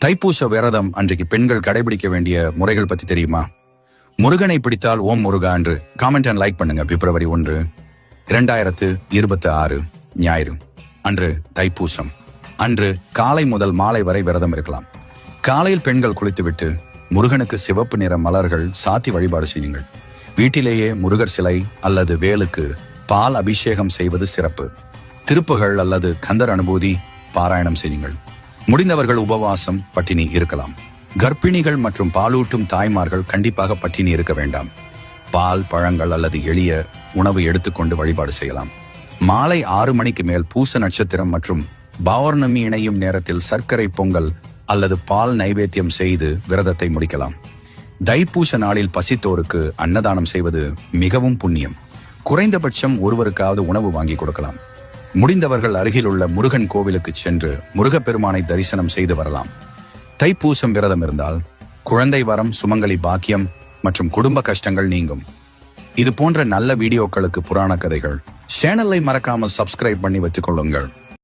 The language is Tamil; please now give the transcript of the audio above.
தைப்பூச விரதம் அன்றைக்கு பெண்கள் கடைபிடிக்க வேண்டிய முறைகள் பத்தி தெரியுமா? முருகனை பிடித்தால் ஓம் முருகா என்று காமெண்ட் அண்ட் லைக் பண்ணுங்க. பிப்ரவரி 1, 2026 ஞாயிறு அன்று தைப்பூசம். அன்று காலை முதல் மாலை வரை விரதம் இருக்கலாம். காலையில் பெண்கள் குளித்துவிட்டு முருகனுக்கு சிவப்பு நிற மலர்கள் சாத்தி வழிபாடு செய்யுங்கள். வீட்டிலேயே முருகர் சிலை அல்லது வேலுக்கு பால் அபிஷேகம் செய்வது சிறப்பு. திருப்புகள் அல்லது கந்தர் அனுபூதி பாராயணம் செய்யுங்கள். முடிந்தவர்கள் உபவாசம் பட்டினி இருக்கலாம். கர்ப்பிணிகள் மற்றும் பாலூட்டும் தாய்மார்கள் கண்டிப்பாக பட்டினி இருக்க வேண்டாம். பால், பழங்கள் அல்லது எளிய உணவு எடுத்துக்கொண்டு வழிபாடு செய்யலாம். மாலை 6 மணிக்கு மேல் பூச நட்சத்திரம் மற்றும் பௌர்ணமி இணையும் நேரத்தில் சர்க்கரை பொங்கல் அல்லது பால் நைவேத்தியம் செய்து விரதத்தை முடிக்கலாம். தைப்பூச நாளில் பசித்தோருக்கு அன்னதானம் செய்வது மிகவும் புண்ணியம். குறைந்தபட்சம் ஒருவருக்காவது உணவு வாங்கி கொடுக்கலாம். முடிந்தவர்கள் அருகில் உள்ள முருகன் கோவிலுக்கு சென்று முருகப்பெருமானை தரிசனம் செய்து வரலாம். தைப்பூசம் விரதம் இருந்தால் குழந்தை வரம், சுமங்கலி பாக்கியம் மற்றும் குடும்ப கஷ்டங்கள் நீங்கும். இது போன்ற நல்ல வீடியோக்களுக்கு புராண கதைகள் சேனலை மறக்காமல் சப்ஸ்கிரைப் பண்ணி வச்சுக் கொள்ளுங்கள்.